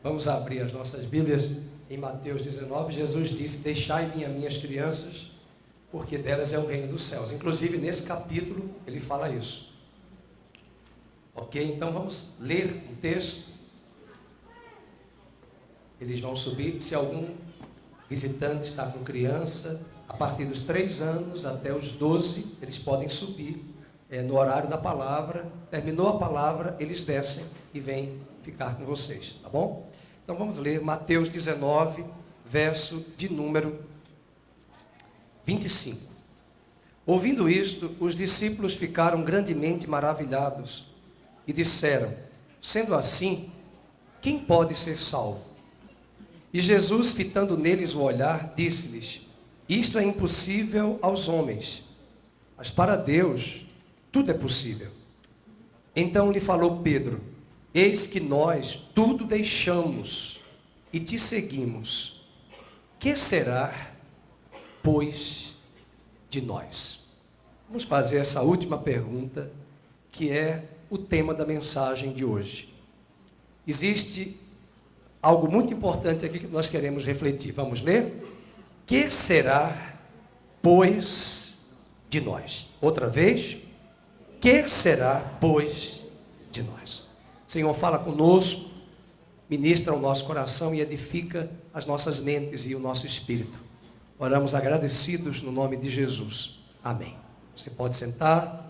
Vamos abrir as nossas Bíblias em Mateus 19. Jesus disse: deixai vir a minhas crianças, porque delas é o reino dos céus. Inclusive nesse capítulo ele fala isso. Ok? Então vamos ler um texto. Eles vão subir. Se algum visitante está com criança, a partir dos 3 anos até os 12, eles podem subir no horário da palavra. Terminou a palavra, eles descem e vêm ficar com vocês, tá bom? Então vamos ler Mateus 19, verso de número 25. Ouvindo isto, os discípulos ficaram grandemente maravilhados e disseram: sendo assim, quem pode ser salvo? E Jesus, fitando neles o olhar, disse-lhes: isto é impossível aos homens, mas para Deus tudo é possível. Então lhe falou Pedro: eis que nós tudo deixamos e te seguimos. Que será, pois, de nós? Vamos fazer essa última pergunta, que é o tema da mensagem de hoje. Existe algo muito importante aqui que nós queremos refletir. Vamos ler? Que será, pois, de nós? Outra vez. Que será, pois, de nós? Senhor, fala conosco, ministra o nosso coração e edifica as nossas mentes e o nosso espírito. Oramos agradecidos no nome de Jesus. Amém. Você pode sentar.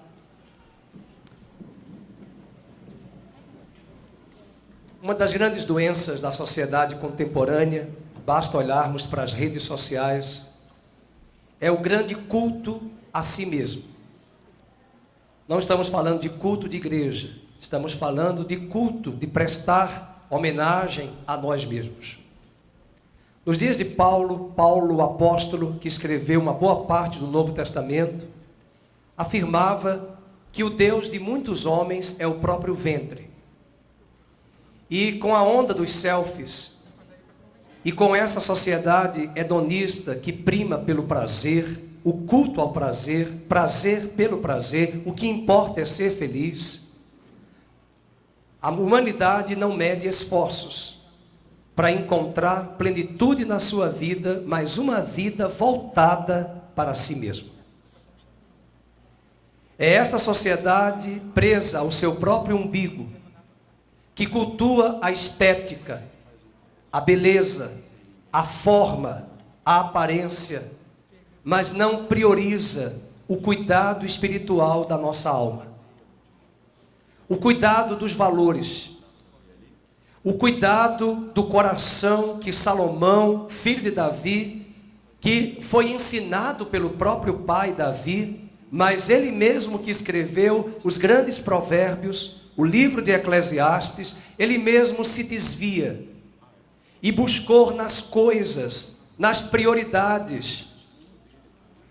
Uma das grandes doenças da sociedade contemporânea, basta olharmos para as redes sociais, é o grande culto a si mesmo. Não estamos falando de culto de igreja, estamos falando de culto, de prestar homenagem a nós mesmos. Nos dias de Paulo, o apóstolo, que escreveu uma boa parte do Novo Testamento, afirmava que o Deus de muitos homens é o próprio ventre. E com a onda dos selfies, e com essa sociedade hedonista que prima pelo prazer, o culto ao prazer, prazer pelo prazer, o que importa é ser feliz, a humanidade não mede esforços para encontrar plenitude na sua vida, mas uma vida voltada para si mesmo. É esta sociedade presa ao seu próprio umbigo, que cultua a estética, a beleza, a forma, a aparência, mas não prioriza o cuidado espiritual da nossa alma, o cuidado dos valores, o cuidado do coração que Salomão, filho de Davi, que foi ensinado pelo próprio pai Davi, mas ele mesmo que escreveu os grandes provérbios, o livro de Eclesiastes, ele mesmo se desvia e buscou nas coisas, nas prioridades.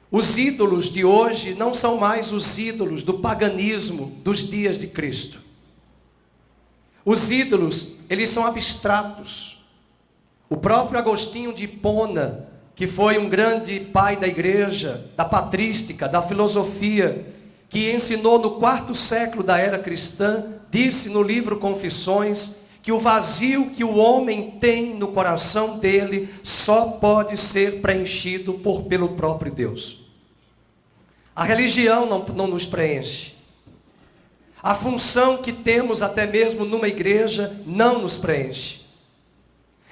Os ídolos de hoje não são mais os ídolos do paganismo dos dias de Cristo. Os ídolos, eles são abstratos. O próprio Agostinho de Hipona, que foi um grande pai da igreja, da patrística, da filosofia, que ensinou no 4º século da era cristã, disse no livro Confissões, que o vazio que o homem tem no coração dele só pode ser preenchido pelo próprio Deus. A religião não nos preenche. A função que temos até mesmo numa igreja não nos preenche.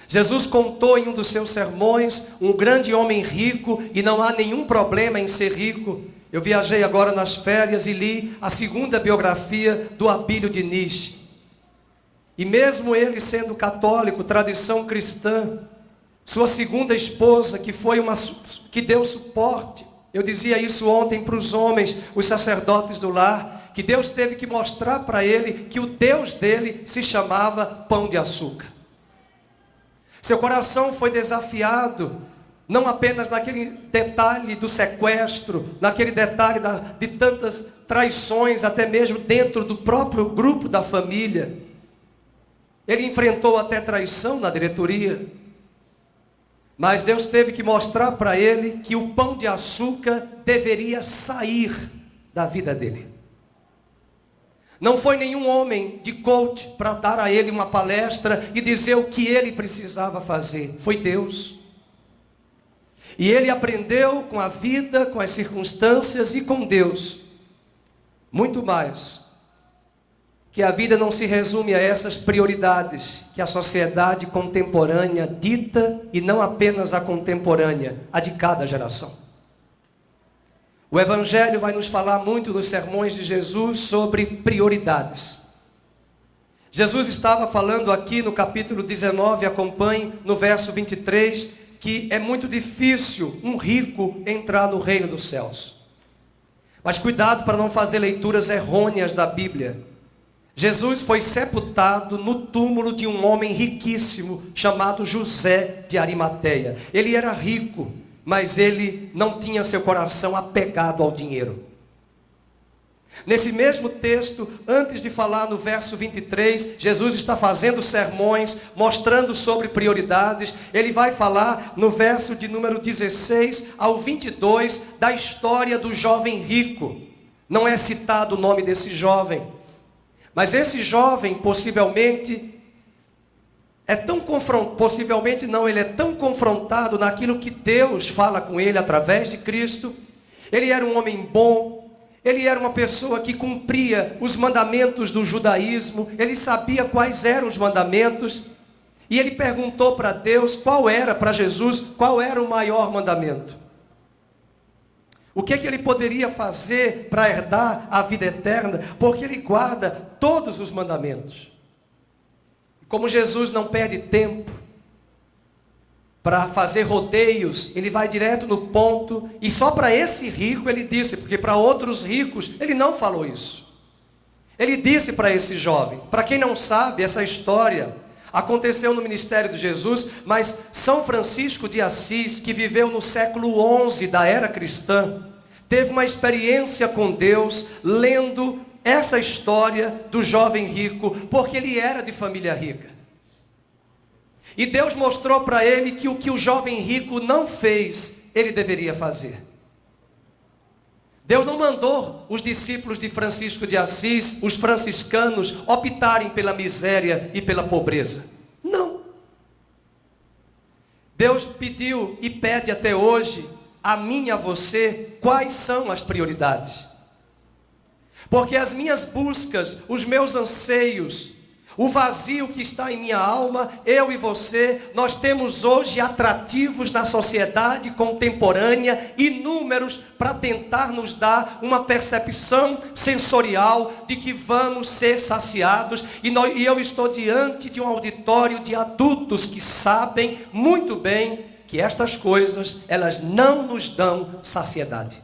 Jesus contou em um dos seus sermões um grande homem rico, e não há nenhum problema em ser rico. Eu viajei agora nas férias e li a 2ª biografia do Abílio Diniz. E mesmo ele sendo católico, tradição cristã, sua 2ª esposa, que deu suporte. Eu dizia isso ontem para os homens, os sacerdotes do lar, que Deus teve que mostrar para ele que o Deus dele se chamava Pão de Açúcar. Seu coração foi desafiado, não apenas naquele detalhe do sequestro, naquele detalhe de tantas traições, até mesmo dentro do próprio grupo da família. Ele enfrentou até traição na diretoria. Mas Deus teve que mostrar para ele que o pão de açúcar deveria sair da vida dele. Não foi nenhum homem de coach para dar a ele uma palestra e dizer o que ele precisava fazer. Foi Deus. E ele aprendeu com a vida, com as circunstâncias e com Deus. Muito mais. Que a vida não se resume a essas prioridades que a sociedade contemporânea dita, e não apenas a contemporânea, a de cada geração. O Evangelho vai nos falar muito nos sermões de Jesus sobre prioridades. Jesus estava falando aqui no capítulo 19, acompanhe, no verso 23, que é muito difícil um rico entrar no reino dos céus. Mas cuidado para não fazer leituras errôneas da Bíblia. Jesus foi sepultado no túmulo de um homem riquíssimo chamado José de Arimateia. Ele era rico, mas ele não tinha seu coração apegado ao dinheiro. Nesse mesmo texto, antes de falar no verso 23, Jesus está fazendo sermões, mostrando sobre prioridades. Ele vai falar no verso de número 16 ao 22, da história do jovem rico. Não é citado o nome desse jovem, mas esse jovem possivelmente ele é tão confrontado naquilo que Deus fala com ele através de Cristo. Ele era um homem bom, ele era uma pessoa que cumpria os mandamentos do judaísmo, ele sabia quais eram os mandamentos, e ele perguntou para Deus para Jesus, qual era o maior mandamento. O que ele poderia fazer para herdar a vida eterna, porque ele guarda todos os mandamentos. Como Jesus não perde tempo para fazer rodeios, ele vai direto no ponto, e só para esse rico ele disse, porque para outros ricos ele não falou isso. Ele disse para esse jovem, para quem não sabe, essa história aconteceu no ministério de Jesus, mas São Francisco de Assis, que viveu no século XI da era cristã, teve uma experiência com Deus, lendo essa história do jovem rico, porque ele era de família rica. E Deus mostrou para ele que o que o jovem rico não fez, ele deveria fazer. Deus não mandou os discípulos de Francisco de Assis, os franciscanos, optarem pela miséria e pela pobreza. Não. Deus pediu e pede até hoje, a mim e a você, quais são as prioridades. Porque as minhas buscas, os meus anseios, o vazio que está em minha alma, eu e você, nós temos hoje atrativos na sociedade contemporânea, inúmeros, para tentar nos dar uma percepção sensorial de que vamos ser saciados. E eu estou diante de um auditório de adultos que sabem muito bem que estas coisas, elas não nos dão saciedade.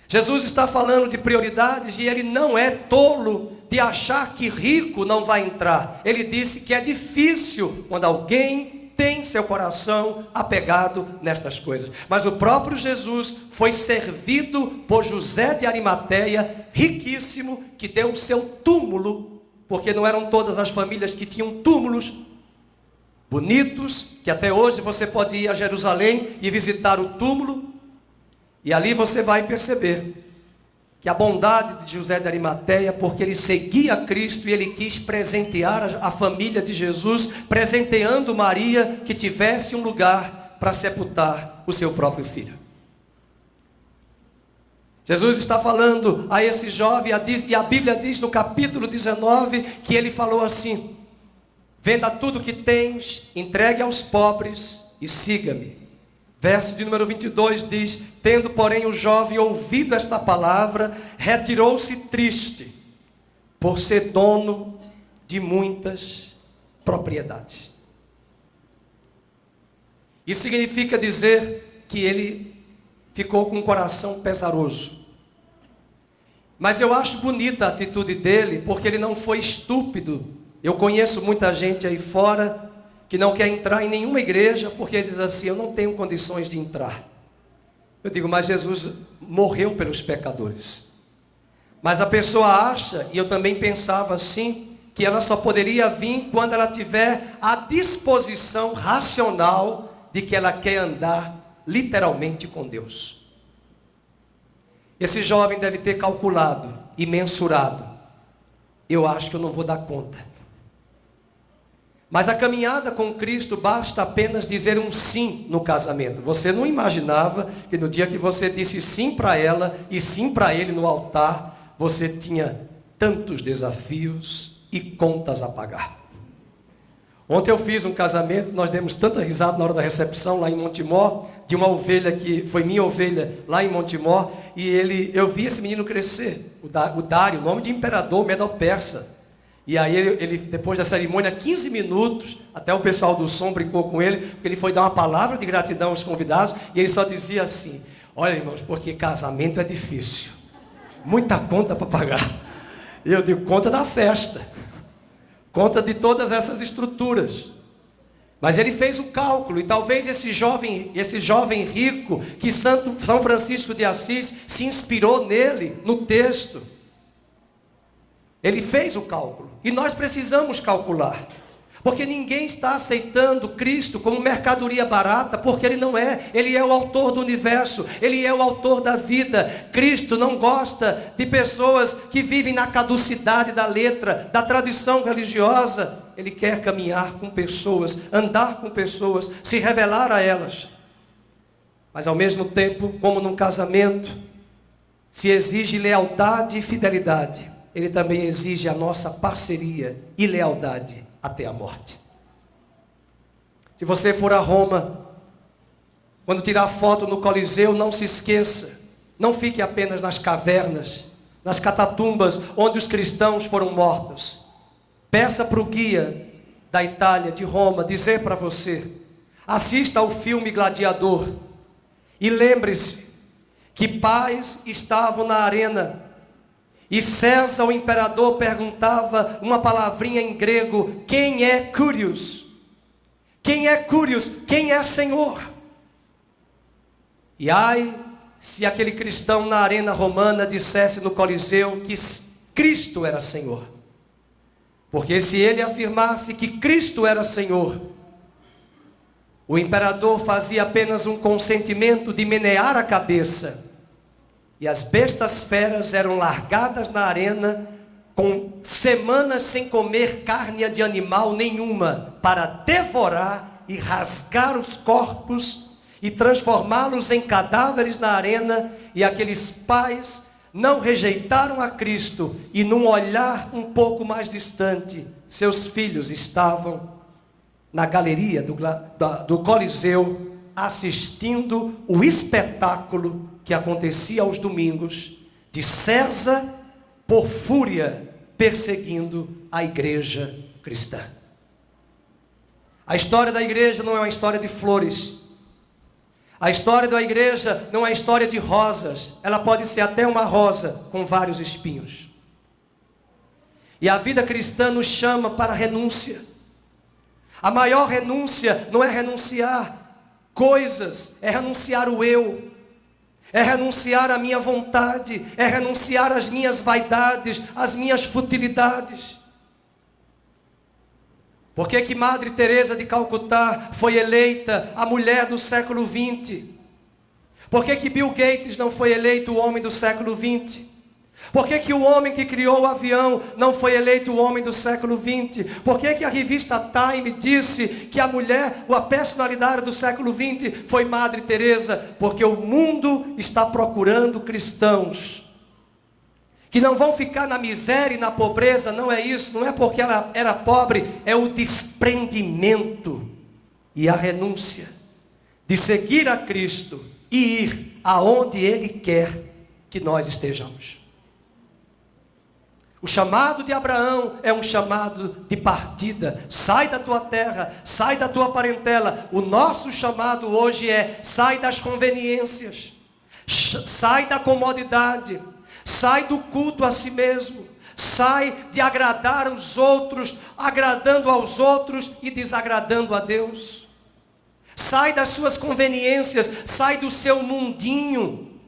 Jesus está falando de prioridades e ele não é tolo de achar que rico não vai entrar. Ele disse que é difícil quando alguém tem seu coração apegado nestas coisas. Mas o próprio Jesus foi servido por José de Arimateia, riquíssimo, que deu o seu túmulo, porque não eram todas as famílias que tinham túmulos bonitos, que até hoje você pode ir a Jerusalém e visitar o túmulo. E ali você vai perceber que a bondade de José de Arimateia, porque ele seguia Cristo e ele quis presentear a família de Jesus, presenteando Maria, que tivesse um lugar para sepultar o seu próprio filho. Jesus está falando a esse jovem, e a Bíblia diz no capítulo 19, que ele falou assim: venda tudo que tens, entregue aos pobres e siga-me. Verso de número 22 diz: tendo porém o jovem ouvido esta palavra, retirou-se triste, por ser dono de muitas propriedades. Isso significa dizer que ele ficou com o coração pesaroso. Mas eu acho bonita a atitude dele, porque ele não foi estúpido. Eu conheço muita gente aí fora que não quer entrar em nenhuma igreja, porque diz assim: eu não tenho condições de entrar. Eu digo, mas Jesus morreu pelos pecadores. Mas a pessoa acha, e eu também pensava assim, que ela só poderia vir quando ela tiver a disposição racional de que ela quer andar literalmente com Deus. Esse jovem deve ter calculado e mensurado: eu acho que eu não vou dar conta. Mas a caminhada com Cristo basta apenas dizer um sim no casamento. Você não imaginava que no dia que você disse sim para ela e sim para ele no altar, você tinha tantos desafios e contas a pagar. Ontem eu fiz um casamento, nós demos tanta risada na hora da recepção lá em Montemor, de uma ovelha que foi minha ovelha lá em Montemor, e eu vi esse menino crescer, o Dário, nome de imperador medo-persa. E aí ele, depois da cerimônia, 15 minutos, até o pessoal do som brincou com ele, porque ele foi dar uma palavra de gratidão aos convidados, e ele só dizia assim: olha, irmãos, porque casamento é difícil, muita conta para pagar. E eu digo: conta da festa, conta de todas essas estruturas. Mas ele fez o cálculo, e talvez esse jovem rico, que São Francisco de Assis se inspirou nele, no texto. Ele fez o cálculo, e nós precisamos calcular, porque ninguém está aceitando Cristo como mercadoria barata, porque Ele não é. Ele é o autor do universo, Ele é o autor da vida. Cristo não gosta de pessoas que vivem na caducidade da letra, da tradição religiosa. Ele quer caminhar com pessoas, andar com pessoas, se revelar a elas. Mas ao mesmo tempo, como num casamento, se exige lealdade e fidelidade, Ele também exige a nossa parceria e lealdade até a morte. Se você for a Roma, quando tirar foto no Coliseu, não se esqueça, não fique apenas nas cavernas, nas catatumbas onde os cristãos foram mortos. Peça para o guia da Itália, de Roma, dizer para você: assista ao filme Gladiador e lembre-se que pais estavam na arena, e César, o imperador, perguntava uma palavrinha em grego: quem é Curios? Quem é Curios? Quem é Senhor? E ai, se aquele cristão na arena romana dissesse no Coliseu que Cristo era Senhor. Porque se ele afirmasse que Cristo era Senhor, o imperador fazia apenas um consentimento de menear a cabeça, e as bestas feras eram largadas na arena, com semanas sem comer carne de animal nenhuma, para devorar e rasgar os corpos e transformá-los em cadáveres na arena. E aqueles pais não rejeitaram a Cristo, e num olhar um pouco mais distante, seus filhos estavam na galeria do Coliseu, assistindo o espetáculo que acontecia aos domingos, de César, por fúria, perseguindo a igreja cristã. A história da igreja não é uma história de flores. A história da igreja não é uma história de rosas. Ela pode ser até uma rosa com vários espinhos. E a vida cristã nos chama para a renúncia. A maior renúncia não é renunciar coisas, é renunciar o eu, é renunciar a minha vontade, é renunciar às minhas vaidades, às minhas futilidades. Por que que Madre Teresa de Calcutá foi eleita a mulher do século XX? Por que que Bill Gates não foi eleito o homem do século XX? Por que que o homem que criou o avião não foi eleito o homem do século XX? Por que que a revista Time disse que a mulher, a personalidade do século XX foi Madre Teresa? Porque o mundo está procurando cristãos que não vão ficar na miséria e na pobreza. Não é isso, não é porque ela era pobre, é o desprendimento e a renúncia de seguir a Cristo e ir aonde Ele quer que nós estejamos. O chamado de Abraão é um chamado de partida. Sai da tua terra, sai da tua parentela. O nosso chamado hoje é: sai das conveniências, sai da comodidade, sai do culto a si mesmo, sai de agradar os outros, agradando aos outros e desagradando a Deus. Sai das suas conveniências, sai do seu mundinho,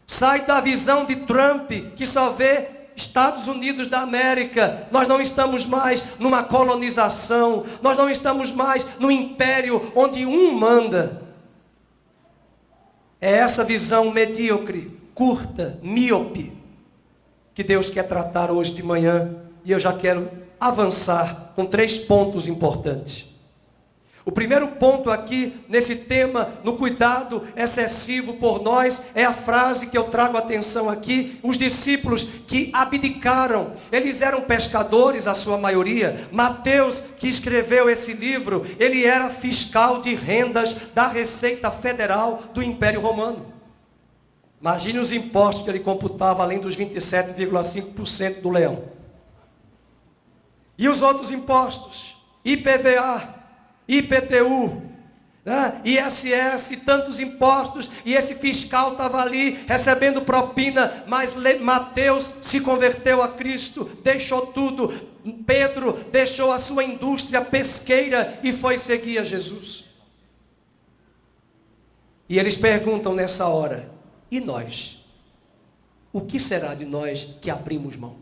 sai da visão de Trump, que só vê Estados Unidos da América. Nós não estamos mais numa colonização, nós não estamos mais no império onde um manda. É essa visão medíocre, curta, míope, que Deus quer tratar hoje de manhã. E eu já quero avançar com 3 pontos importantes. O primeiro ponto aqui, nesse tema, no cuidado excessivo por nós, é a frase que eu trago a atenção aqui. Os discípulos que abdicaram, eles eram pescadores, a sua maioria. Mateus, que escreveu esse livro, ele era fiscal de rendas da Receita Federal do Império Romano. Imagine os impostos que ele computava, além dos 27,5% do leão. E os outros impostos, IPVA, IPTU, né? ISS, tantos impostos, e esse fiscal estava ali recebendo propina, mas Mateus se converteu a Cristo, deixou tudo. Pedro deixou a sua indústria pesqueira e foi seguir a Jesus. E eles perguntam nessa hora: e nós? O que será de nós que abrimos mão?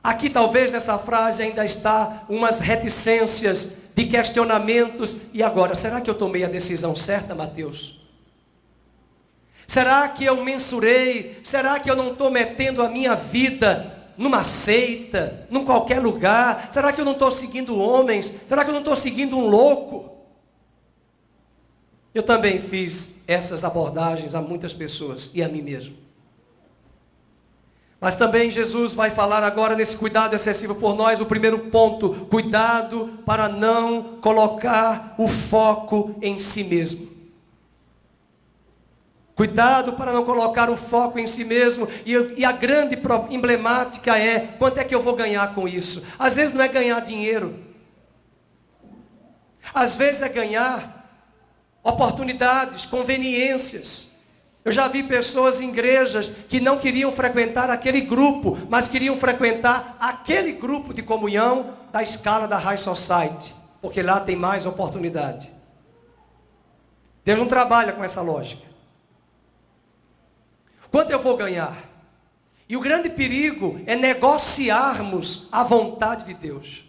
Aqui talvez nessa frase ainda está umas reticências de questionamentos. E agora, será que eu tomei a decisão certa, Mateus? Será que eu mensurei? Será que eu não estou metendo a minha vida numa seita, num qualquer lugar? Será que eu não estou seguindo homens? Será que eu não estou seguindo um louco? Eu também fiz essas abordagens a muitas pessoas e a mim mesmo. Mas também Jesus vai falar agora nesse cuidado excessivo por nós. O primeiro ponto: cuidado para não colocar o foco em si mesmo. Cuidado para não colocar o foco em si mesmo. E a grande emblemática é: quanto é que eu vou ganhar com isso? Às vezes não é ganhar dinheiro. Às vezes é ganhar oportunidades, conveniências. Eu já vi pessoas em igrejas que não queriam frequentar aquele grupo, mas queriam frequentar aquele grupo de comunhão da escala da High Society, porque lá tem mais oportunidade. Deus não trabalha com essa lógica. Quanto eu vou ganhar? E o grande perigo é negociarmos a vontade de Deus.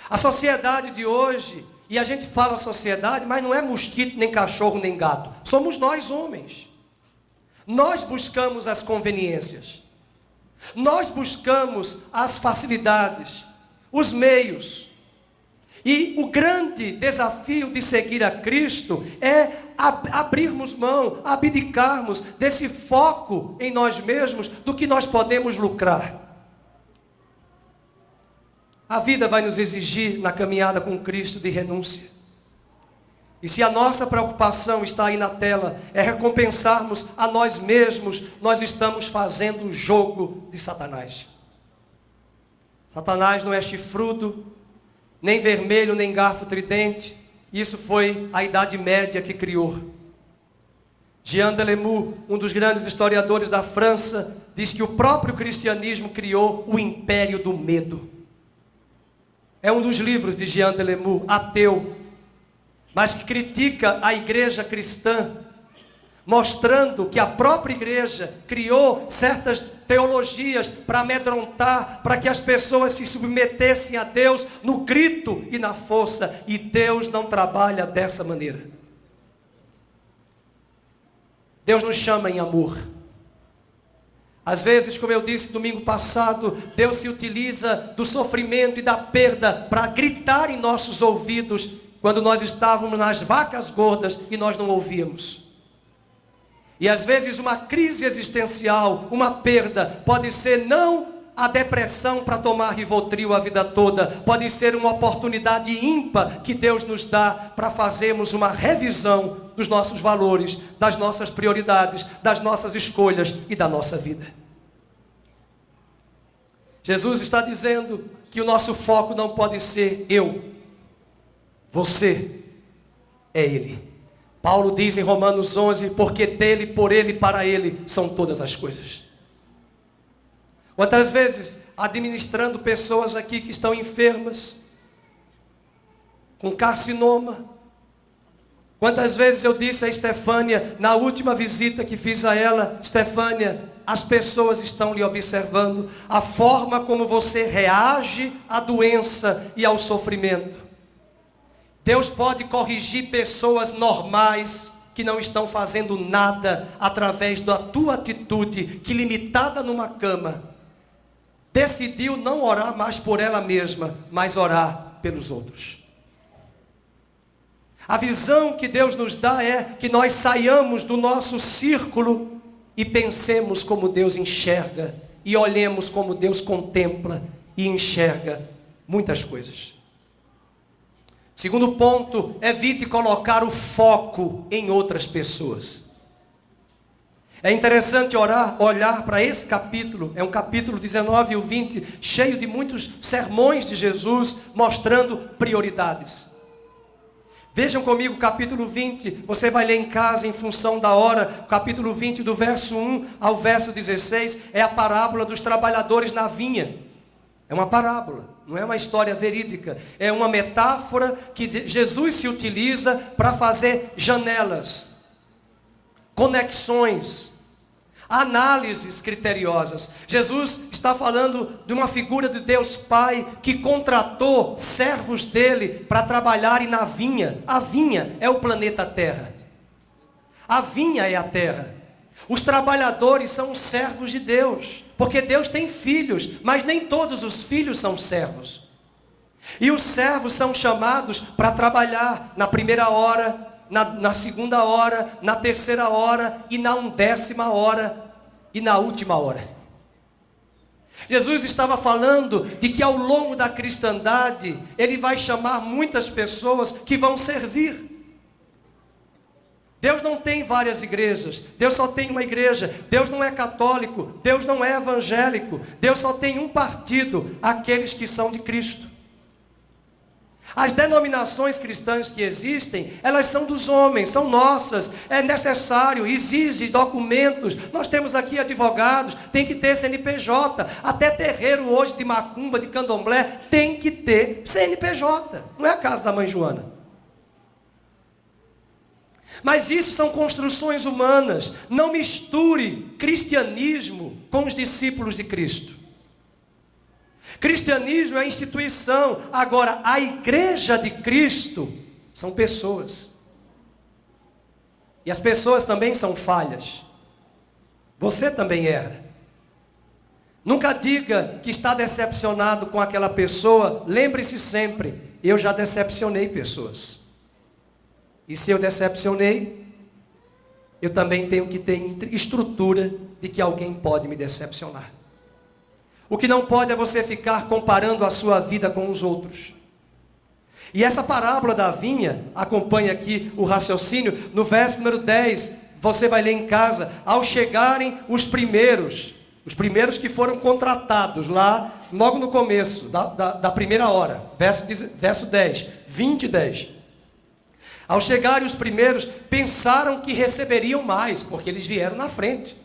A sociedade de hoje, e a gente fala sociedade, mas não é mosquito, nem cachorro, nem gato. Somos nós, homens. Nós buscamos as conveniências. Nós buscamos as facilidades, os meios. E o grande desafio de seguir a Cristo é abrirmos mão, abdicarmos desse foco em nós mesmos, do que nós podemos lucrar. A vida vai nos exigir, na caminhada com Cristo, de renúncia. E se a nossa preocupação está aí na tela, é recompensarmos a nós mesmos, nós estamos fazendo o jogo de Satanás. Satanás não é chifrudo, nem vermelho, nem garfo tridente. Isso foi a Idade Média que criou. Jean Delémou, um dos grandes historiadores da França, diz que o próprio cristianismo criou o império do medo. É um dos livros de Jean Delémou, ateu, mas que critica a igreja cristã, mostrando que a própria igreja criou certas teologias para amedrontar, para que as pessoas se submetessem a Deus no grito e na força, e Deus não trabalha dessa maneira. Deus nos chama em amor. Às vezes, como eu disse domingo passado, Deus se utiliza do sofrimento e da perda para gritar em nossos ouvidos, quando nós estávamos nas vacas gordas e nós não ouvíamos. E às vezes uma crise existencial, uma perda, pode ser não a depressão para tomar Rivotril a vida toda, pode ser uma oportunidade ímpar que Deus nos dá para fazermos uma revisão dos nossos valores, das nossas prioridades, das nossas escolhas e da nossa vida. Jesus está dizendo que o nosso foco não pode ser eu, você, é Ele. Paulo diz em Romanos 11, porque dele, por ele, para ele são todas as coisas. Quantas vezes, administrando pessoas aqui que estão enfermas, com carcinoma, quantas vezes eu disse a Estefânia, na última visita que fiz a ela, Estefânia, as pessoas estão lhe observando, a forma como você reage à doença e ao sofrimento. Deus pode corrigir pessoas normais, que não estão fazendo nada através da tua atitude, que limitada numa cama, decidiu não orar mais por ela mesma, mas orar pelos outros. A visão que Deus nos dá é que nós saiamos do nosso círculo e pensemos como Deus enxerga, e olhemos como Deus contempla e enxerga muitas coisas. Segundo ponto, evite colocar o foco em outras pessoas. É interessante olhar para esse capítulo, é um capítulo 19 e o 20, cheio de muitos sermões de Jesus, mostrando prioridades. Vejam comigo o capítulo 20, você vai ler em casa em função da hora, o capítulo 20 do verso 1 ao verso 16, é a parábola dos trabalhadores na vinha. É uma parábola, não é uma história verídica, é uma metáfora que Jesus se utiliza para fazer janelas, conexões, análises criteriosas. Jesus está falando de uma figura de Deus Pai que contratou servos dele para trabalharem na vinha. A vinha é o planeta Terra. A vinha é a terra. Os trabalhadores são os servos de Deus, porque Deus tem filhos, mas nem todos os filhos são servos. E os servos são chamados para trabalhar na primeira hora, na segunda hora, na terceira hora e na 1ª hora e na última hora. Jesus estava falando de que ao longo da cristandade, Ele vai chamar muitas pessoas que vão servir. Deus não tem várias igrejas, Deus só tem uma igreja. Deus não é católico, Deus não é evangélico, Deus só tem um partido, aqueles que são de Cristo. As denominações cristãs que existem, elas são dos homens, são nossas, é necessário, exige documentos. Nós temos aqui advogados, tem que ter CNPJ, até terreiro hoje de macumba, de candomblé, tem que ter CNPJ, não é a casa da mãe Joana. Mas isso são construções humanas. Não misture cristianismo com os discípulos de Cristo. Cristianismo é a instituição. Agora, a igreja de Cristo são pessoas. E as pessoas também são falhas. Você também erra. Nunca diga que está decepcionado com aquela pessoa. Lembre-se sempre, eu já decepcionei pessoas. E se eu decepcionei, eu também tenho que ter estrutura de que alguém pode me decepcionar. O que não pode é você ficar comparando a sua vida com os outros. E essa parábola da vinha, acompanha aqui o raciocínio, no verso número 10, você vai ler em casa, ao chegarem os primeiros que foram contratados lá, logo no começo da primeira hora, verso 10, 20 e 10. Ao chegarem os primeiros, pensaram que receberiam mais, porque eles vieram na frente.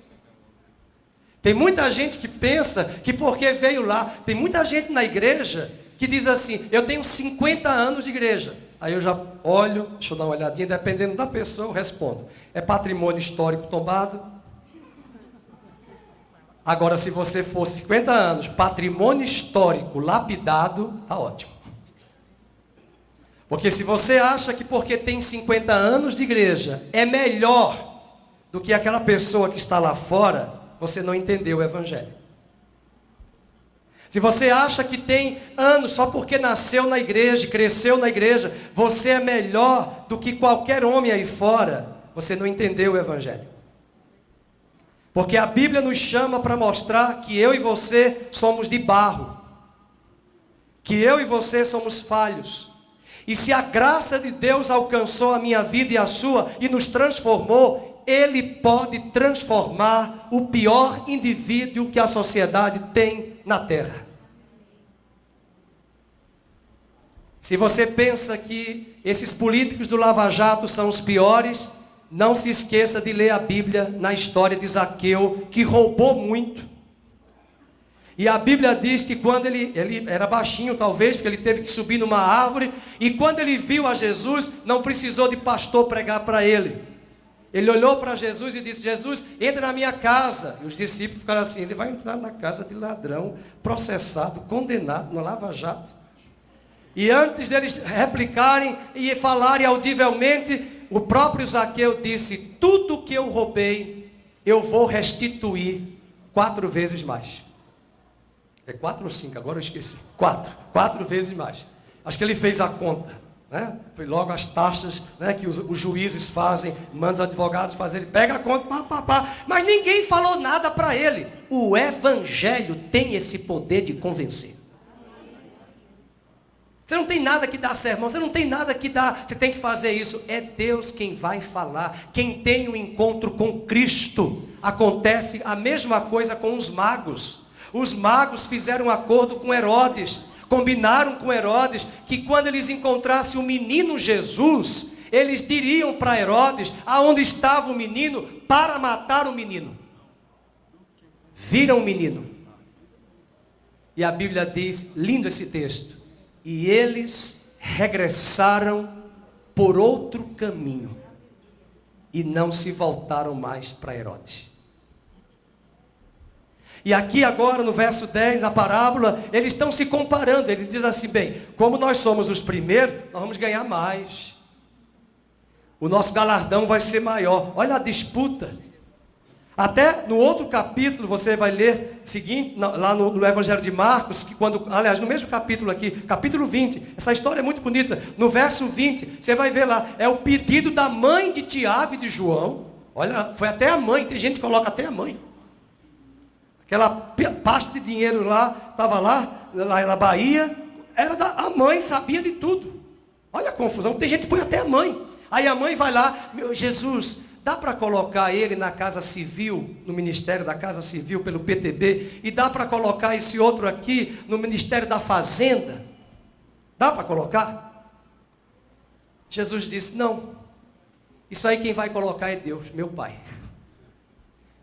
Tem muita gente que pensa que porque veio lá, tem muita gente na igreja que diz assim, eu tenho 50 anos de igreja. Aí eu já olho, deixa eu dar uma olhadinha, dependendo da pessoa eu respondo. É patrimônio histórico tombado? Agora, se você for 50 anos, patrimônio histórico lapidado, tá ótimo. Porque se você acha que porque tem 50 anos de igreja é melhor do que aquela pessoa que está lá fora, você não entendeu o evangelho. Se você acha que tem anos só porque nasceu na igreja, cresceu na igreja, você é melhor do que qualquer homem aí fora, você não entendeu o evangelho. Porque a Bíblia nos chama para mostrar que eu e você somos de barro, que eu e você somos falhos. E se a graça de Deus alcançou a minha vida e a sua e nos transformou, Ele pode transformar o pior indivíduo que a sociedade tem na terra. Se você pensa que esses políticos do Lava Jato são os piores, não se esqueça de ler a Bíblia na história de Zaqueu, que roubou muito. E a Bíblia diz que quando ele era baixinho talvez, porque ele teve que subir numa árvore, e quando ele viu a Jesus, não precisou de pastor pregar para ele. Ele olhou para Jesus e disse, Jesus, entra na minha casa. E os discípulos ficaram assim, ele vai entrar na casa de ladrão, processado, condenado no Lava Jato. E antes deles replicarem e falarem audivelmente, o próprio Zaqueu disse: tudo que eu roubei, eu vou restituir 4 vezes mais. É 4 ou 5, agora eu esqueci. 4 vezes mais. Acho que ele fez a conta, né? Foi logo as taxas, né, que os juízes fazem, mandam os advogados fazer, ele pega a conta, mas ninguém falou nada para ele. O evangelho tem esse poder de convencer. Você não tem nada que dar sermão, você não tem nada que dar, você tem que fazer isso. É Deus quem vai falar. Quem tem um encontro com Cristo. Acontece a mesma coisa com os magos. Os magos fizeram um acordo com Herodes, combinaram com Herodes que quando eles encontrassem o menino Jesus, eles diriam para Herodes aonde estava o menino para matar o menino. Viram o menino. E a Bíblia diz, lindo esse texto, e eles regressaram por outro caminho e não se voltaram mais para Herodes. E aqui agora no verso 10, na parábola, eles estão se comparando. Ele diz assim: bem, como nós somos os primeiros, nós vamos ganhar mais. O nosso galardão vai ser maior. Olha a disputa. Até no outro capítulo, você vai ler seguinte, lá no Evangelho de Marcos, que aliás, no mesmo capítulo aqui, capítulo 20, essa história é muito bonita. No verso 20, você vai ver lá, é o pedido da mãe de Tiago e de João. Olha, foi até a mãe, tem gente que coloca até a mãe. Aquela pasta de dinheiro lá, estava lá na Bahia, era a mãe, sabia de tudo. Olha a confusão, tem gente que põe até a mãe. Aí a mãe vai lá, Jesus, dá para colocar ele na Casa Civil, no Ministério da Casa Civil, pelo PTB, e dá para colocar esse outro aqui no Ministério da Fazenda? Dá para colocar? Jesus disse: não, isso aí quem vai colocar é Deus, meu Pai.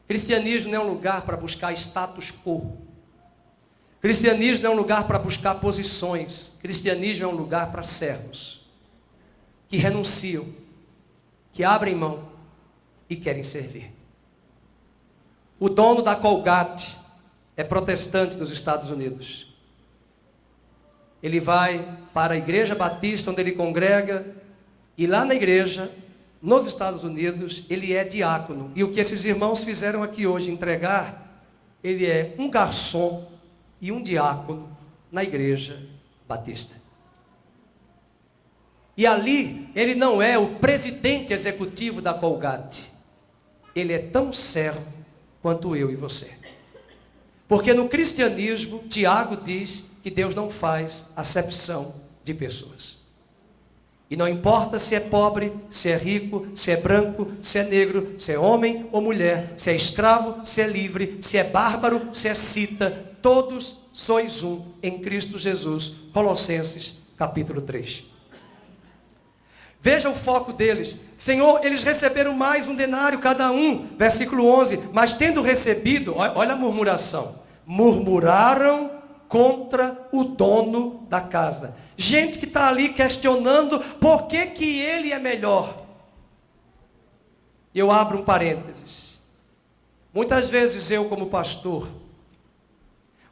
Cristianismo não é um lugar para buscar status quo. Cristianismo não é um lugar para buscar posições. Cristianismo é um lugar para servos que renunciam, que abrem mão e querem servir. O dono da Colgate é protestante nos Estados Unidos. Ele vai para a Igreja Batista, onde ele congrega, e lá na igreja, nos Estados Unidos, ele é diácono. E o que esses irmãos fizeram aqui hoje, entregar, ele é um garçom e um diácono na Igreja Batista. E ali, ele não é o presidente executivo da Colgate. Ele é tão servo quanto eu e você. Porque no cristianismo, Tiago diz que Deus não faz acepção de pessoas. E não importa se é pobre, se é rico, se é branco, se é negro, se é homem ou mulher, se é escravo, se é livre, se é bárbaro, se é cita, todos sois um em Cristo Jesus. Colossenses capítulo 3. Veja o foco deles. Senhor, eles receberam mais um denário cada um. Versículo 11. Mas tendo recebido, olha a murmuração. Murmuraram contra o dono da casa. Gente que está ali questionando por que ele é melhor. Eu abro um parênteses. Muitas vezes eu, como pastor,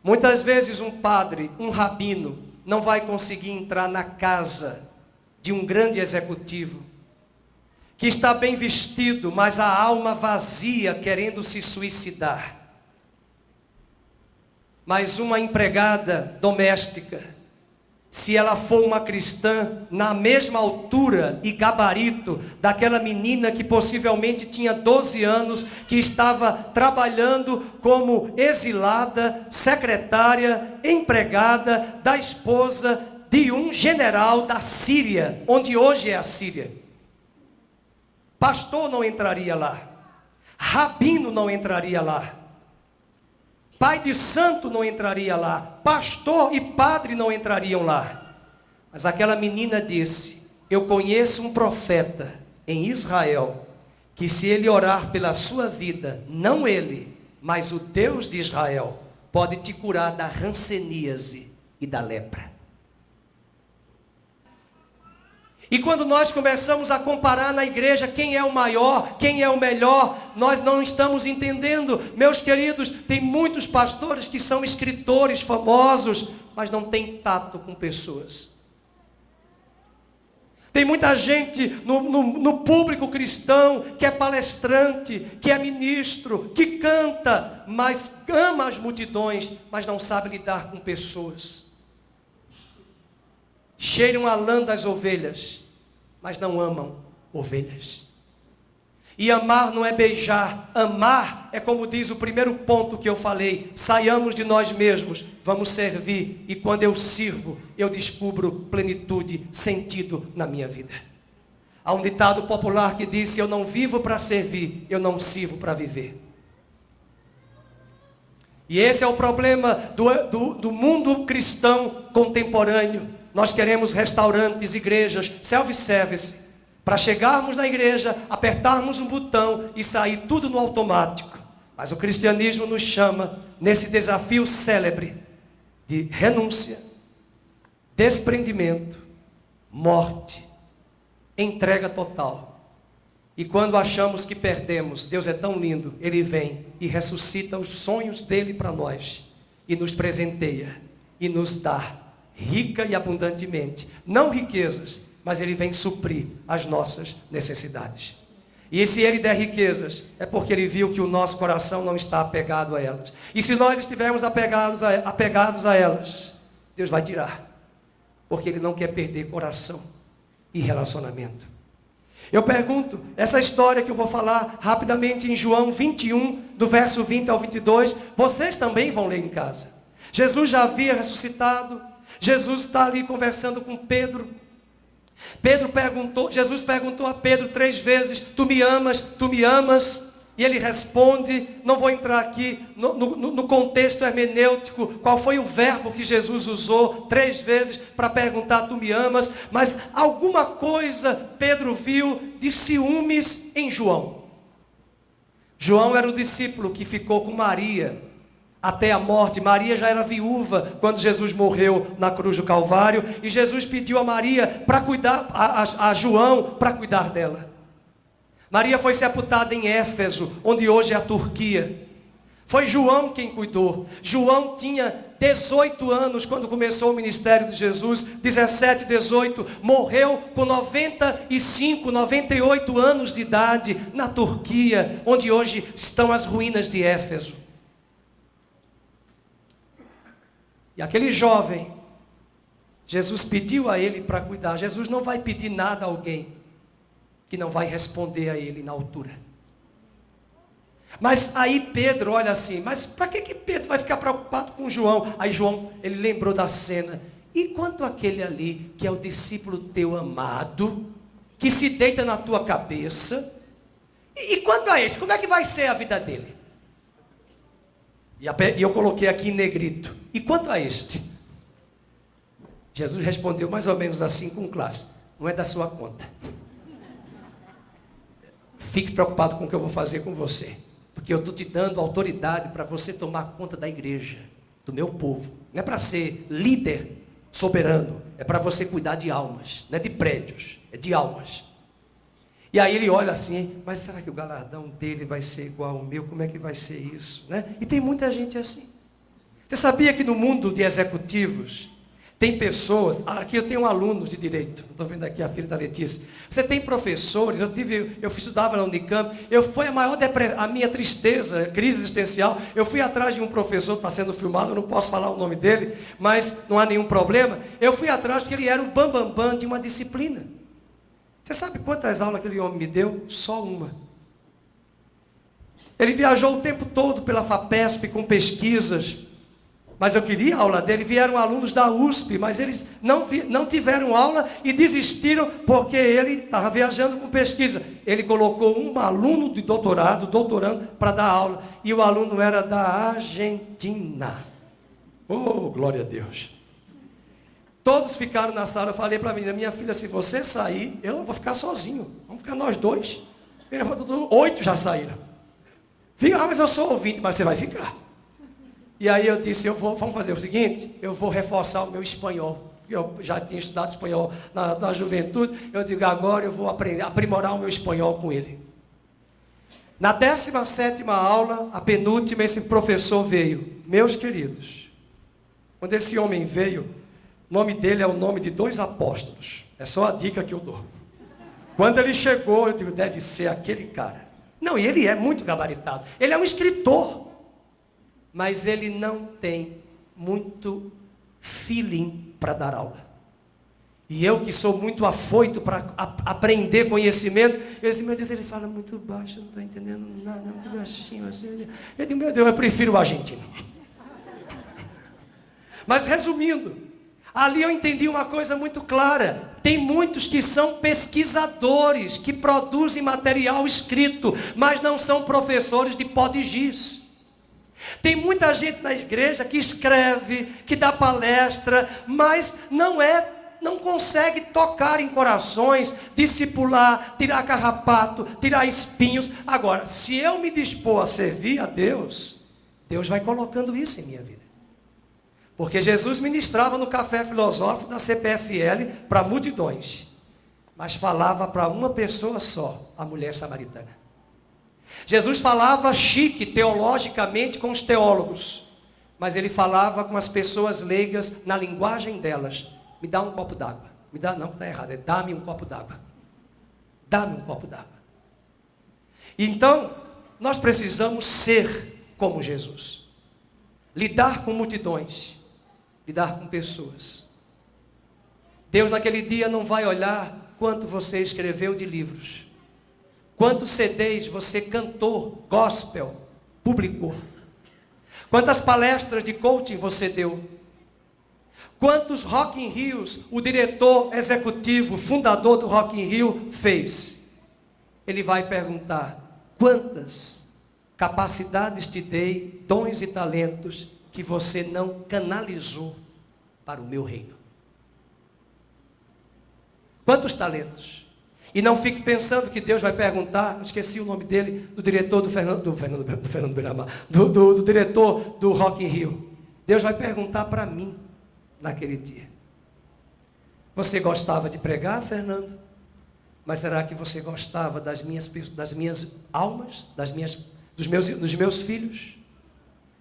muitas vezes um padre, um rabino, não vai conseguir entrar na casa de um grande executivo, que está bem vestido, mas a alma vazia, querendo se suicidar. Mas uma empregada doméstica, se ela for uma cristã, na mesma altura e gabarito daquela menina que possivelmente tinha 12 anos, que estava trabalhando como exilada, secretária, empregada da esposa de um general da Síria, onde hoje é a Síria. Pastor não entraria lá, rabino não entraria lá, pai de santo não entraria lá, pastor e padre não entrariam lá. Mas aquela menina disse: eu conheço um profeta em Israel, que se ele orar pela sua vida, não ele, mas o Deus de Israel, pode te curar da hanseníase e da lepra. E quando nós começamos a comparar na igreja quem é o maior, quem é o melhor, nós não estamos entendendo. Meus queridos, tem muitos pastores que são escritores famosos, mas não têm tato com pessoas. Tem muita gente no público cristão que é palestrante, que é ministro, que canta, mas ama as multidões, mas não sabe lidar com pessoas. Cheiram a lã das ovelhas, mas não amam ovelhas. E amar não é beijar, amar é como diz o primeiro ponto que eu falei, saiamos de nós mesmos, vamos servir, e quando eu sirvo, eu descubro plenitude, sentido na minha vida. Há um ditado popular que diz, eu não vivo para servir, eu não sirvo para viver. E esse é o problema do mundo cristão contemporâneo. Nós queremos restaurantes, igrejas, self-service, para chegarmos na igreja, apertarmos um botão e sair tudo no automático. Mas o cristianismo nos chama, nesse desafio célebre, de renúncia, desprendimento, morte, entrega total. E quando achamos que perdemos, Deus é tão lindo, Ele vem e ressuscita os sonhos dEle para nós, e nos presenteia, e nos dá, rica e abundantemente, não riquezas, mas Ele vem suprir as nossas necessidades. E se Ele der riquezas, é porque Ele viu que o nosso coração não está apegado a elas. E se nós estivermos apegados a elas, Deus vai tirar, porque Ele não quer perder coração e relacionamento. Eu pergunto, essa história que eu vou falar rapidamente em João 21, do verso 20 ao 22, vocês também vão ler em casa. Jesus já havia ressuscitado, Jesus está ali conversando com Pedro. Jesus perguntou a Pedro 3 vezes, tu me amas, tu me amas? E ele responde, não vou entrar aqui no contexto hermenêutico, qual foi o verbo que Jesus usou 3 vezes para perguntar, tu me amas? Mas alguma coisa Pedro viu de ciúmes em João. João era o discípulo que ficou com Maria até a morte. Maria já era viúva quando Jesus morreu na cruz do Calvário, e Jesus pediu a Maria para cuidar, a João para cuidar dela. Maria foi sepultada em Éfeso, onde hoje é a Turquia. Foi João quem cuidou. João tinha 18 anos quando começou o ministério de Jesus, 17, 18, morreu com 95, 98 anos de idade na Turquia, onde hoje estão as ruínas de Éfeso. E aquele jovem, Jesus pediu a ele para cuidar. Jesus não vai pedir nada a alguém que não vai responder a ele na altura. Mas aí Pedro olha assim, mas para que Pedro vai ficar preocupado com João? Aí João, ele lembrou da cena. E quanto àquele ali, que é o discípulo teu amado, que se deita na tua cabeça, e quanto a este, como é que vai ser a vida dele? E eu coloquei aqui em negrito. E quanto a este? Jesus respondeu mais ou menos assim com classe. Não é da sua conta. Fique preocupado com o que eu vou fazer com você. Porque eu estou te dando autoridade para você tomar conta da igreja, do meu povo. Não é para ser líder soberano. É para você cuidar de almas. Não é de prédios, é de almas. E aí ele olha assim, mas será que o galardão dele vai ser igual ao meu? Como é que vai ser isso? Né? E tem muita gente assim. Você sabia que no mundo de executivos, tem pessoas, aqui eu tenho alunos de direito, estou vendo aqui a filha da Letícia. Você tem professores, eu estudava na Unicamp, foi a minha tristeza, crise existencial, eu fui atrás de um professor, está sendo filmado, eu não posso falar o nome dele, mas não há nenhum problema. Eu fui atrás porque ele era o bambambam de uma disciplina. Você sabe quantas aulas aquele homem me deu? Só uma. Ele viajou o tempo todo pela FAPESP com pesquisas, mas eu queria a aula dele. Vieram alunos da USP, mas eles não tiveram aula e desistiram porque ele estava viajando com pesquisa. Ele colocou um aluno de doutorando, para dar aula, e o aluno era da Argentina. Oh, glória a Deus! Todos ficaram na sala. Eu falei para a menina, minha filha, se você sair, eu vou ficar sozinho. Vamos ficar nós dois. 8 já saíram. Mas eu sou ouvinte, mas você vai ficar. E aí eu disse, vamos fazer o seguinte, eu vou reforçar o meu espanhol. Eu já tinha estudado espanhol na juventude. Eu digo, agora eu vou aprimorar o meu espanhol com ele. Na 17ª aula, a penúltima, esse professor veio. Meus queridos, quando esse homem veio, o nome dele é o nome de 2 apóstolos. É só a dica que eu dou. Quando ele chegou, eu digo, deve ser aquele cara. Não, e ele é muito gabaritado. Ele é um escritor. Mas ele não tem muito feeling para dar aula. E eu que sou muito afoito para aprender conhecimento, eu disse, meu Deus, ele fala muito baixo, eu não estou entendendo nada, muito baixinho assim. Eu digo, meu Deus, eu prefiro o argentino. Mas resumindo, ali eu entendi uma coisa muito clara. Tem muitos que são pesquisadores, que produzem material escrito, mas não são professores de pó de giz. Tem muita gente na igreja que escreve, que dá palestra, mas não consegue tocar em corações, discipular, tirar carrapato, tirar espinhos. Agora, se eu me dispor a servir a Deus, Deus vai colocando isso em minha vida. Porque Jesus ministrava no café filosófico da CPFL para multidões, mas falava para uma pessoa só, a mulher samaritana. Jesus falava chique, teologicamente, com os teólogos, mas ele falava com as pessoas leigas na linguagem delas. Me dá um copo d'água. Me dá, não, está errado, é dá-me um copo d'água. Dá-me um copo d'água. Então, nós precisamos ser como Jesus. Lidar com multidões. Lidar com pessoas. Deus naquele dia não vai olhar quanto você escreveu de livros. Quantos CDs você cantou, gospel, publicou. Quantas palestras de coaching você deu. Quantos Rock in Rios o diretor executivo, fundador do Rock in Rio fez? Ele vai perguntar, quantas capacidades te dei, dons e talentos que você não canalizou para o meu reino? Quantos talentos? E não fique pensando que Deus vai perguntar, esqueci o nome dele, do diretor do Fernando Beiramar, do diretor do Rock in Rio. Deus vai perguntar para mim, naquele dia. Você gostava de pregar, Fernando? Mas será que você gostava das minhas almas, dos meus filhos?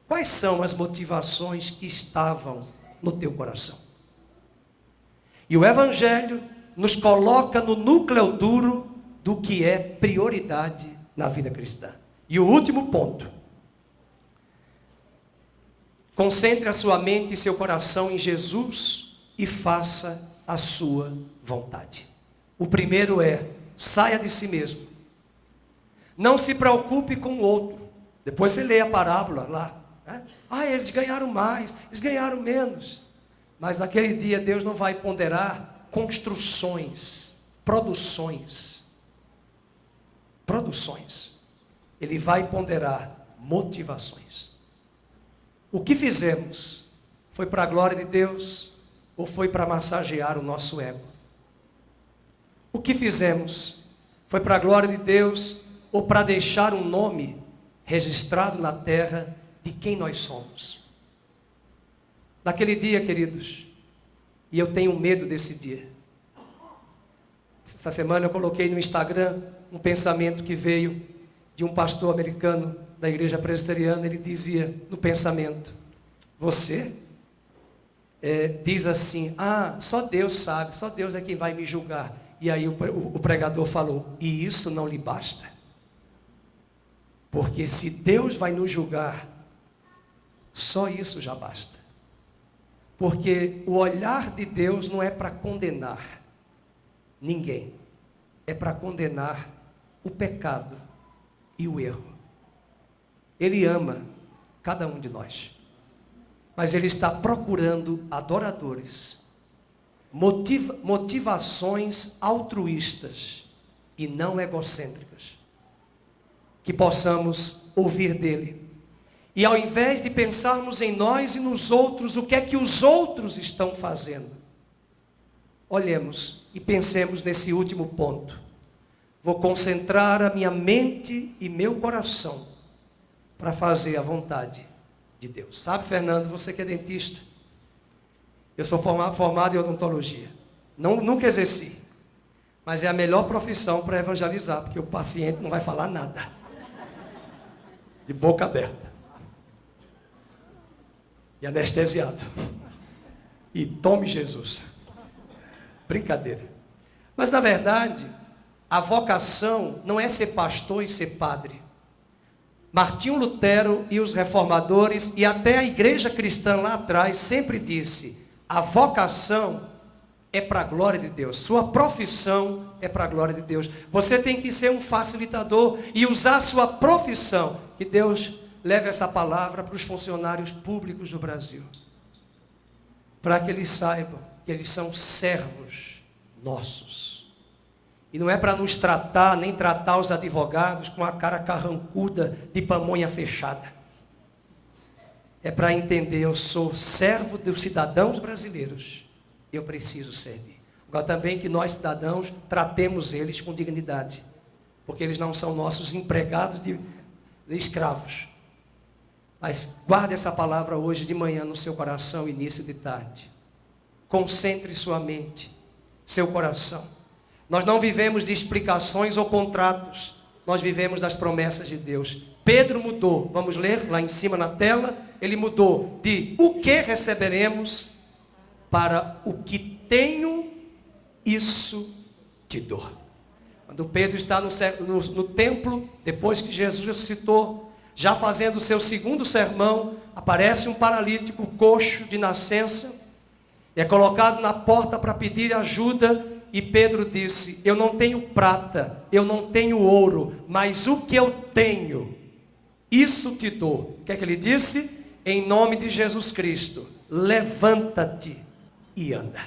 Quais são as motivações que estavam no teu coração? E o Evangelho nos coloca no núcleo duro do que é prioridade na vida cristã. E o último ponto. Concentre a sua mente e seu coração em Jesus e faça a sua vontade. O primeiro é, saia de si mesmo. Não se preocupe com o outro. Depois você lê a parábola lá. Eles ganharam mais, eles ganharam menos. Mas naquele dia Deus não vai ponderar construções, produções. Ele vai ponderar motivações. O que fizemos foi para a glória de Deus ou foi para massagear o nosso ego? O que fizemos foi para a glória de Deus ou para deixar um nome registrado na terra de quem nós somos? Naquele dia, queridos, e eu tenho medo desse dia. Essa semana eu coloquei no Instagram um pensamento que veio de um pastor americano da igreja presbiteriana. Ele dizia no pensamento, você diz assim, só Deus sabe, só Deus é quem vai me julgar. E aí o pregador falou, e isso não lhe basta? Porque se Deus vai nos julgar, só isso já basta. Porque o olhar de Deus não é para condenar ninguém, é para condenar o pecado e o erro. Ele ama cada um de nós, mas Ele está procurando adoradores, motivações altruístas e não egocêntricas, que possamos ouvir dEle. E ao invés de pensarmos em nós e nos outros, o que é que os outros estão fazendo? Olhemos e pensemos nesse último ponto. Vou concentrar a minha mente e meu coração para fazer a vontade de Deus. Sabe, Fernando, você que é dentista, eu sou formado em odontologia. Nunca exerci, mas é a melhor profissão para evangelizar, porque o paciente não vai falar nada. De boca aberta. E anestesiado. E tome Jesus. Brincadeira. Mas, na verdade, a vocação não é ser pastor e ser padre. Martinho Lutero e os reformadores, e até a igreja cristã lá atrás, sempre disse: a vocação é para a glória de Deus, sua profissão é para a glória de Deus. Você tem que ser um facilitador e usar a sua profissão. Que Deus leve essa palavra para os funcionários públicos do Brasil, para que eles saibam que eles são servos nossos. E não é para nos tratar, nem tratar os advogados com a cara carrancuda de pamonha fechada. É para entender, eu sou servo dos cidadãos brasileiros, eu preciso servir. Agora também que nós cidadãos tratemos eles com dignidade, porque eles não são nossos empregados de escravos. Mas guarde essa palavra hoje de manhã no seu coração, início de tarde. Concentre sua mente, seu coração. Nós não vivemos de explicações ou contratos, nós vivemos das promessas de Deus. Pedro mudou, vamos ler lá em cima na tela, ele mudou de o que receberemos para o que tenho, isso te dou. Quando Pedro está no templo, depois que Jesus ressuscitou, já fazendo o seu segundo sermão, aparece um paralítico coxo de nascença, e é colocado na porta para pedir ajuda. E Pedro disse: eu não tenho prata, eu não tenho ouro, mas o que eu tenho, isso te dou. O que é que ele disse? Em nome de Jesus Cristo, levanta-te e anda.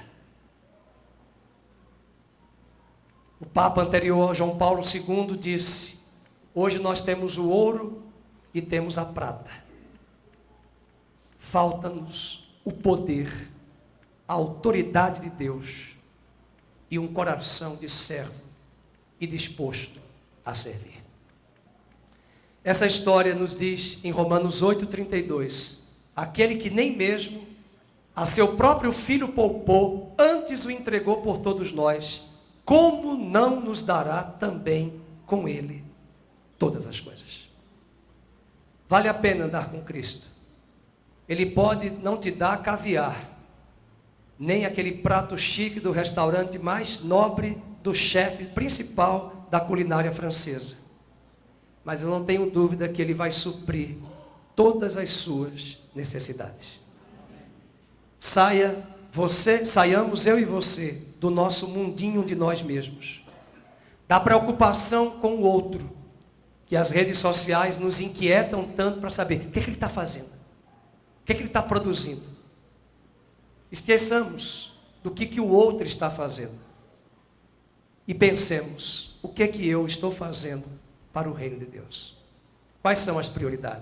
O Papa anterior, João Paulo II, disse: hoje nós temos o ouro e temos a prata. Falta-nos o poder, a autoridade de Deus e um coração de servo e disposto a servir. Essa história nos diz em Romanos 8,32, aquele que nem mesmo a seu próprio filho poupou, antes o entregou por todos nós, como não nos dará também com ele todas as coisas? Vale a pena andar com Cristo. Ele pode não te dar caviar, nem aquele prato chique do restaurante mais nobre do chefe principal da culinária francesa. Mas eu não tenho dúvida que ele vai suprir todas as suas necessidades. Saiamos eu e você do nosso mundinho de nós mesmos, da preocupação com o outro, que as redes sociais nos inquietam tanto para saber o que ele está fazendo, o que ele está produzindo. Esqueçamos do que o outro está fazendo e pensemos, o que eu estou fazendo para o reino de Deus? Quais são as prioridades?